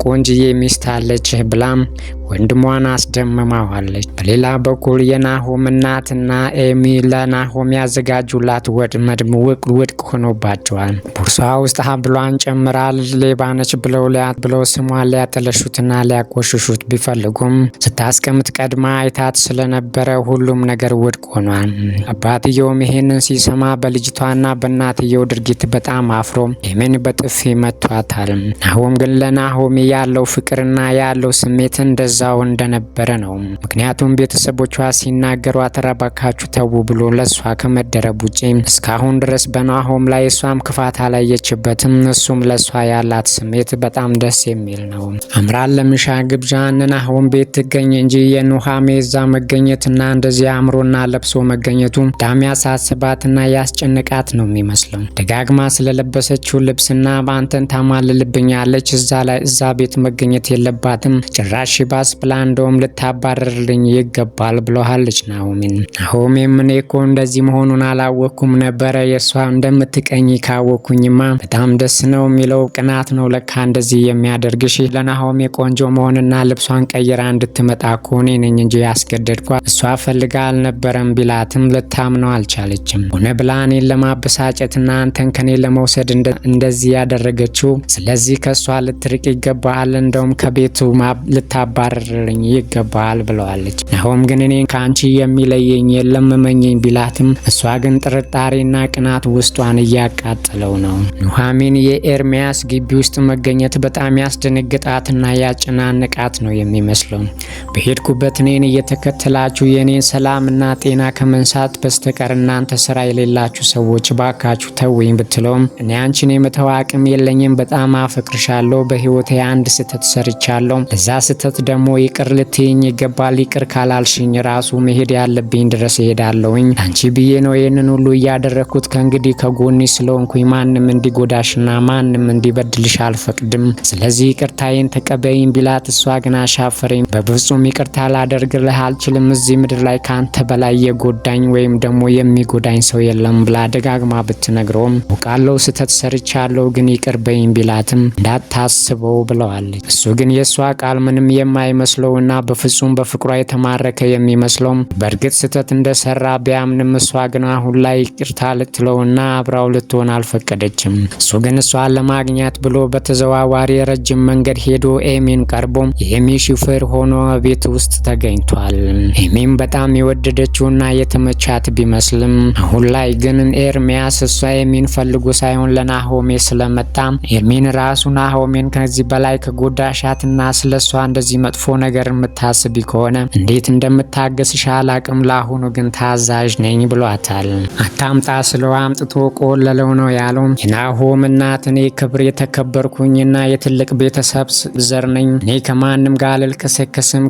ቆንጂዬ ሚስት አለች ብላም ወንድሟን አስደምማዋለች። በሌላ በኩል የናሆም እናትና ኤሚ ለናሆም ያዘጋጁላት ወጥመድ ውድቅ ሆኖባቸዋል። ቦርሷ ውስጥ ሀብሏን ጨምራ ሌባነች ብለው ስሟን ሊያጠለሹትና ሊያቆሽሹት ቢፈልጉም ስታስቀምጥ ቀድማ አይታት ስለነበረ ሁሉም ነገር ውድቅ ሆኗል። አባትየውም ይሄንን ሲሰማ በልጅቷና በእናትየው ድርጊት በጣም አፍሮ ኤሚን በጥፊ መቷታል። ናሆም ግን ለናሆም ያለው ፍቅርና ያለው ስሜት እንደዛው እንደነበረ ነው። ምክንያቱም ቤተሰቦቿ ሲናገሯት እባካችሁ ተው ብሎ ለሷ ከመደረብ ውጪ እስካሁን ድረስ በናሆም ላይ እሷም ክፋት አላየችበትም። እሱም ለሷ ያላት ስሜት በጣም ደስ የሚል ነው። አምራን ለምሻ ግብዣ ናሆም ቤት ትገኝ እንጂ የኑሃሜ እዛ መገኘትና እንደዚህ አምሮና ለብሶ መገኘቱ በጣም ያሳስባትና ያስጨንቃት ነው የሚመስለው። ደጋግማ ስለለበሰችው ልብስና በአንተን ታማልልብኛለች እዛ ቤት መገኘት የለባትም ጭራሽ ባስ ብላ እንደውም ልታባረርልኝ ይገባል ብለዋለች ናሆምን። ናሆሜም እኔ እኮ እንደዚህ መሆኑን አላወኩም ነበረ፣ የሷ እንደምትቀኝ ካወኩኝማ በጣም ደስ ነው የሚለው ቅናት ነው ለካ እንደዚህ የሚያደርግሽ። ለናሆሜ ቆንጆ መሆንና ልብሷን ቀይራ እንድትመጣ እኮ እኔ ነኝ እንጂ ያስገደድኳት እሷ ፈልጋ አልነበረም ቢላትም ልታምነው አልቻለችም። ሆነ ብላ እኔን ለማበሳጨትና አንተን ከኔ ለመውሰድ እንደዚህ ያደረገችው። ስለዚህ ከሷ ልትርቅ ይገባል፣ እንደውም ከቤቱ ልታባረርልኝ ይገባል ብለዋለች። ናሆም ግን እኔ ከአንቺ የሚለየኝ የለም መመኘኝ ቢላትም እሷ ግን ጥርጣሬና ቅናት ውስጧን እያቃጠለው ነው። ኑሃሚን የኤርሚያስ ግቢ ውስጥ መገኘት በጣም ያስደነግጣትና ያጨናንቃት ነው የሚመስለው። በሄድኩበት እኔን እየተከተላችሁ የኔን ሰላምና ጤና ከመንሳት በስተቀር እናንተ ስራ የሌላችሁ ሰዎች ባካችሁ ተውኝ ብትለውም እኔ አንቺን የመተው አቅም የለኝም፣ በጣም አፈቅርሻለሁ፣ በህይወቴ አንድ ስህተት ሰርቻለሁ፣ እዛ ስህተት ደግሞ ይቅር ልትይኝ ይገባል፣ ይቅር ካላልሽኝ ራሱ መሄድ ያለብኝ ድረስ እሄዳለሁኝ፣ አንቺ ብዬ ነው ይህንን ሁሉ እያደረግኩት፣ ከእንግዲህ ከጎኒ ስለሆንኩኝ ማንም እንዲጎዳሽና ማንም እንዲበድልሽ አልፈቅድም፣ ስለዚህ ይቅርታዬን ተቀበይኝ ቢላት እሷ ግን አሻፈረኝ፣ በፍጹም ይቅርታ ላደርግልህ አልችልም፣ እዚህ ምድር ላይ ካንተ በላይ የጎዳኝ ወይም ደግሞ የሚጎዳኝ ሰው የለም ብላ ደጋግማ ብትነግረውም አውቃለሁ ስህተት ሰርቻለሁ ግን ይቅር በይኝ ቢላትም እንዳታስበው ብለዋለች። እሱ ግን የእሷ ቃል ምንም የማይመስለውና በፍጹም በፍቅሯ የተማረከ የሚመስለው በእርግጥ ስህተት እንደሰራ ቢያምንም እሷ ግን አሁን ላይ ይቅርታ ልትለውና አብራው ልትሆን አልፈቀደችም። እሱ ግን እሷን ለማግኘት ብሎ በተዘዋዋሪ ረጅም መንገድ ሄዶ ኤሚን ቀርቦ የኤሚ ሹፌር ሆኖ ቤት ውስጥ ተገኝቷል። ኤሚም በጣም የወደደችውና የተመቻት ቢመስልም አሁን ላይ ግን ኤርሚያስ እሷ ኤሚን ፈልጎ ሳይሆን ለናሆሜ ስለመጣ ኤሚን ራሱ ናሆሜን ከዚህ በላይ ከጎዳሻትና ስለሷ እንደዚህ መጥፎ ነገር የምታስቢ ከሆነ እንዴት እንደምታገስሽ አላቅም፣ ለአሁኑ ግን ታዛዥ ነኝ ብሏታል። አታምጣ ስለው አምጥቶ ቆለለው ነው ያለው። የናሆም እናት እኔ ክብር የተከበርኩኝና የትልቅ ቤተሰብ ዘር ነኝ፣ እኔ ከማንም ጋር አልከሰከስም፣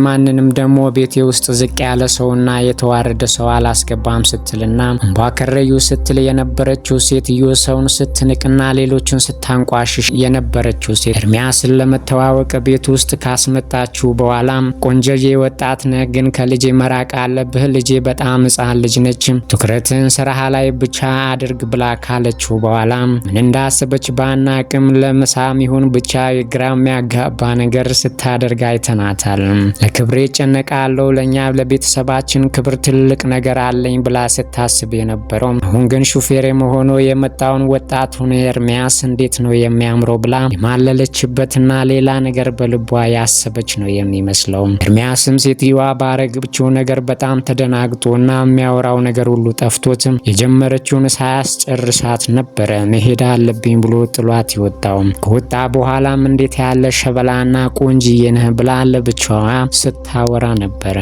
ማንንም ደግሞ ቤቴ ውስጥ ዝቅ ያለ ሰውና የተዋረደ ሰው አላስገባም ስትልና እንቧ ከረዩ ስትል የነበረችው ሴትዮ ሰውን ስትንቅና ሌሎችን ስታንቋሽሽ የነበረችው ሴት ኤርሚያስን ለመተዋወቅ ቤት ውስጥ ካስመጣችሁ በኋላ ቆንጆዬ ወጣት ነህ፣ ግን ከልጄ መራቅ አለብህ፣ ልጄ በጣም ሕፃን ልጅ ነች፣ ትኩረትን ስራህ ላይ ብቻ አድርግ ብላ ካለችው በኋላ ምን እንዳሰበች ባናቅም ለምሳም ይሁን ብቻ ግራ የሚያጋባ ነገር ስታደርግ አይተናታል። ለክብሬ ጨነቃለሁ፣ ለኛ ለቤተሰባችን ክብር ትልቅ ነገር አለኝ ብላ ስታስብ የነበረው አሁን ግን ሹፌር መሆኑ የመጣውን ወጣቱን ኤርሚያስ እንዴት ነው የሚያምረው ብላ የማለለችበትና ሌላ ነገር በልቧ ያሰበች ነው የሚመስለው። ኤርሚያስም ሴትዮዋ ባረገችው ነገር በጣም ተደናግጦና የሚያወራው ነገር ሁሉ ጠፍቶት የጀመረችውን ሳያስጨርሳት ነበረ መሄድ አለብኝ ብሎ ጥሏት ይወጣው። ከወጣ በኋላም እንዴት ያለ ሸበላና ቆንጂዬ ነህ ብላ ለብቻዋ ስታወራ ነበረ።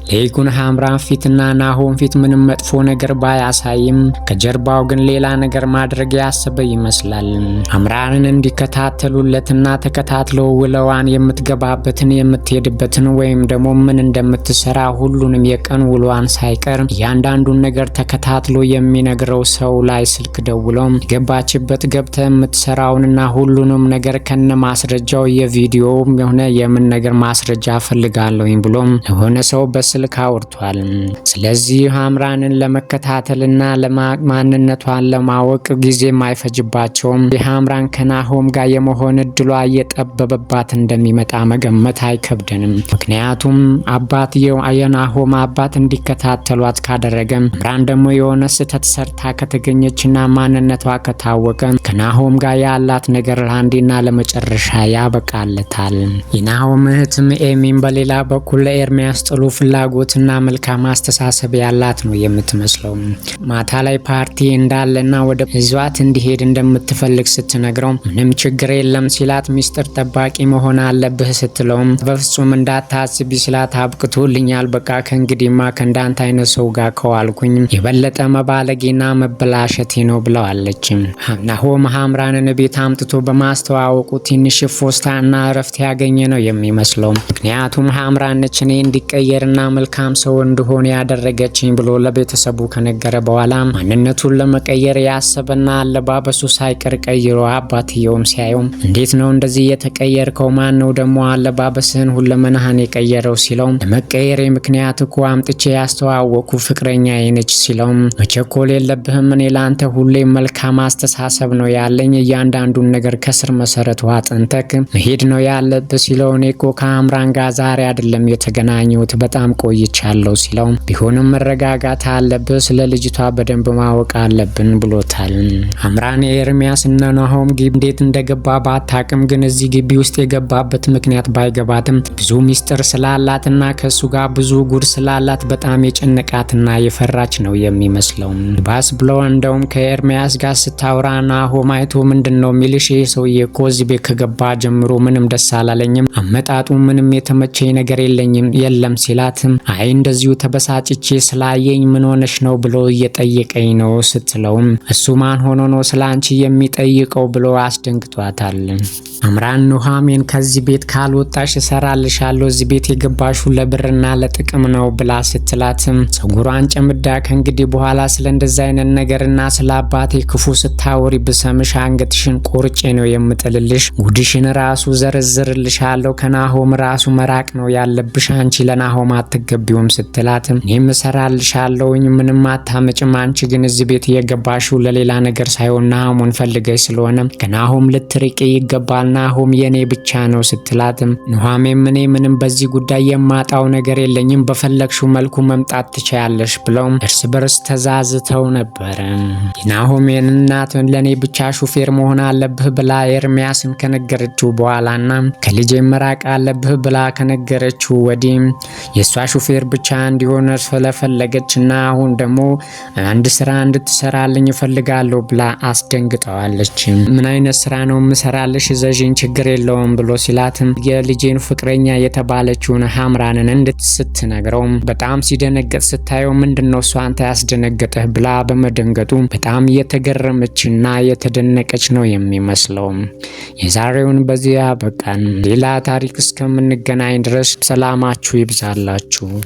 ለይኩን ሐምራን ፊትና ናሆም ፊት ምንም መጥፎ ነገር ባያሳይም ከጀርባው ግን ሌላ ነገር ማድረግ ያሰበ ይመስላል። አምራንን እንዲከታተሉለትና ተከታትለው ውለዋን የምትገባበት የምትገባበትን የምትሄድበትን ወይም ደግሞ ምን እንደምትሰራ ሁሉንም የቀን ውሏን ሳይቀር እያንዳንዱን ነገር ተከታትሎ የሚነግረው ሰው ላይ ስልክ ደውሎ የገባችበት ገብተ የምትሰራውንና ሁሉንም ነገር ከነ ማስረጃው የቪዲዮም የሆነ የምን ነገር ማስረጃ ፈልጋለሁኝ ብሎ የሆነ ሰው በስልክ አውርቷል። ስለዚህ ሐምራንን ለመከታተልና ማንነቷን ለማወቅ ጊዜ ማይፈጅባቸውም የሐምራን ከናሆም ጋር የመሆን እድሏ እየጠበበባት እንደሚመጣ መገመት አይከብደንም። ምክንያቱም አባትየው የናሆም አባት እንዲከታተሏት ካደረገ ሐምራን ደግሞ የሆነ ስህተት ሰርታ ከተገኘችና ማንነቷ ከታወቀ ከናሆም ጋር ያላት ነገር ለአንዴና ለመጨረሻ ያበቃለታል። የናሆም እህትም ኤሚን በሌላ በኩል ለኤርሚያስ ጥሩ ፍላጎትና መልካም አስተሳሰብ ያላት ነው የምትመስለው። ማታ ላይ ፓርቲ እንዳለና ወደ ይዟት እንዲሄድ እንደምትፈልግ ስትነግረው ምንም ችግር የለም ሲላት ሚስጥር ጠባቂ መሆን አለብህ ስትለውም በፍጹም እንዳታስቢ ሲላት አብቅቶልኛል፣ በቃ ከእንግዲህማ ከእንዳንተ አይነት ሰው ጋር ከዋልኩኝ የበለጠ መባለጌና መበላሸቴ ነው ብለዋለች። ናሆም ሐምራንን ቤት አምጥቶ በማስተዋወቁ ትንሽ ፎስታና እረፍት ያገኘ ነው የሚመስለው። ምክንያቱም ሐምራን ነች እኔ እንዲቀየርና መልካም ሰው እንደሆነ ያደረገችኝ ብሎ ለቤተሰቡ ከነገረ በኋላ ማንነቱን ለመቀየር ያሰበና አለባበሱ ሳይቀር ቀይሮ አባትየውም ሲያየው እንዴት ነው እንደዚህ የተቀየርከው? ማን ነው ደግሞ አለባበስህን ሁለመናህን የቀየረው ሲለው ለመቀየሬ ምክንያት እኮ አምጥቼ ያስተዋወቁ ፍቅረኛ ነች ሲለው መቸኮል የለብህም እኔ ላንተ ሁሌ መልካም አስተሳሰብ ነው ያለኝ፣ እያንዳንዱን ነገር ከስር መሰረቱ አጥንተክ መሄድ ነው ያለብህ ሲለው እኔ እኮ ከሐምራን ጋር ዛሬ አይደለም የተገናኘሁት በጣም ቆይቻለሁ ሲለው ቢሆንም መረጋጋት አለብህ፣ ስለ ልጅቷ በደንብ ማወቅ አለብን ብሎታል። ሐምራን ኤርሚያስ እና ናሆም ግቢ እንዴት እንደገባ ባታቅም ግን እዚህ ግቢ ውስጥ የገባበት ምክንያት ባይገባትም ብዙ ሚስጥር ስላላትና ከሱ ጋር ብዙ ጉድ ስላላት በጣም የጨነቃትና የፈራች ነው የሚመስለው። ባስ ብሎ እንደውም ከኤርሚያስ ጋር ስታወራ ናሆም አይቶ ምንድነው ሚልሽ ይሄ ሰውዬ እኮ እዚህ ቤት ከገባ ጀምሮ ምንም ደስ አላለኝም፣ አመጣጡ ምንም የተመቸኝ ነገር የለም ሲላትም አይ እንደዚሁ ተበሳጭቼ ስላየኝ ምን ሆነሽ ነው ብሎ እየጠየቀኝ ነው ስትለውም እሱ ማን ሆኖ ነው ስላንቺ የሚጠይቀው ብሎ አስደንግጧታል። ሐምራን ኑሃሚን ከዚህ ቤት ካልወጣሽ እሰራልሻለሁ፣ እዚህ ቤት የገባሹ ለብርና ለጥቅም ነው ብላ ስትላትም ጸጉሯን ጨምዳ ከእንግዲህ በኋላ ስለ እንደዛ አይነት ነገርና ስለ አባቴ ክፉ ስታወሪ ብሰምሽ አንገትሽን ቆርጬ ነው የምጥልልሽ፣ ጉድሽን ራሱ ዘርዝርልሻለሁ፣ ከናሆም ራሱ መራቅ ነው ያለብሽ፣ አንቺ ለናሆም አትገቢውም ስትላትም እኔም እሰራልሻለሁኝ ምንም አታመጭም፣ አንቺ ግን እዚህ ቤት የገባሹ ለሌላ ነገር ሳይሆን ናሆምን ፈልገሽ ስለሆነ ከናሆም ልትርቂ ይገባል፣ ናሆም የኔ ብቻ ነው ስትላትም ኑሃሚን እኔ ምንም በዚህ ጉዳይ የማጣው ነገር የለኝም፣ በፈለግሽው መልኩ መምጣት ትችያለሽ ብለው እርስ በርስ ተዛዝተው ነበር። የናሆሜን እናት ለኔ ብቻ ሹፌር መሆን አለብህ ብላ ኤርሚያስን ከነገረችው በኋላና ከልጄ መራቅ አለብህ ብላ ከነገረችው ወዲህ የሷ ሹፌር ብቻ እንዲሆን ስለፈለገችና አሁን ደግሞ አንድ ስራ እንድትሰራልኝ እፈልጋለሁ ብላ አስደንግጠዋለች። ምን አይነት ስራ ነው ምሰራልሽ ዘዥን ችግር የለውም ብሎ ሲላትም የልጄን ፍቅረኛ የተባለችውን ሐምራንን እንድትስትነግረው በጣም ሲደነገጥ ስታየው ምንድነው እሷ አንተ ያስደነገጠህ ብላ በመደንገጡ በጣም የተገረመችና የተደነቀች ነው የሚመስለው። የዛሬውን በዚያ በቃን። ሌላ ታሪክ እስከምንገናኝ ድረስ ሰላማችሁ ይብዛላችሁ።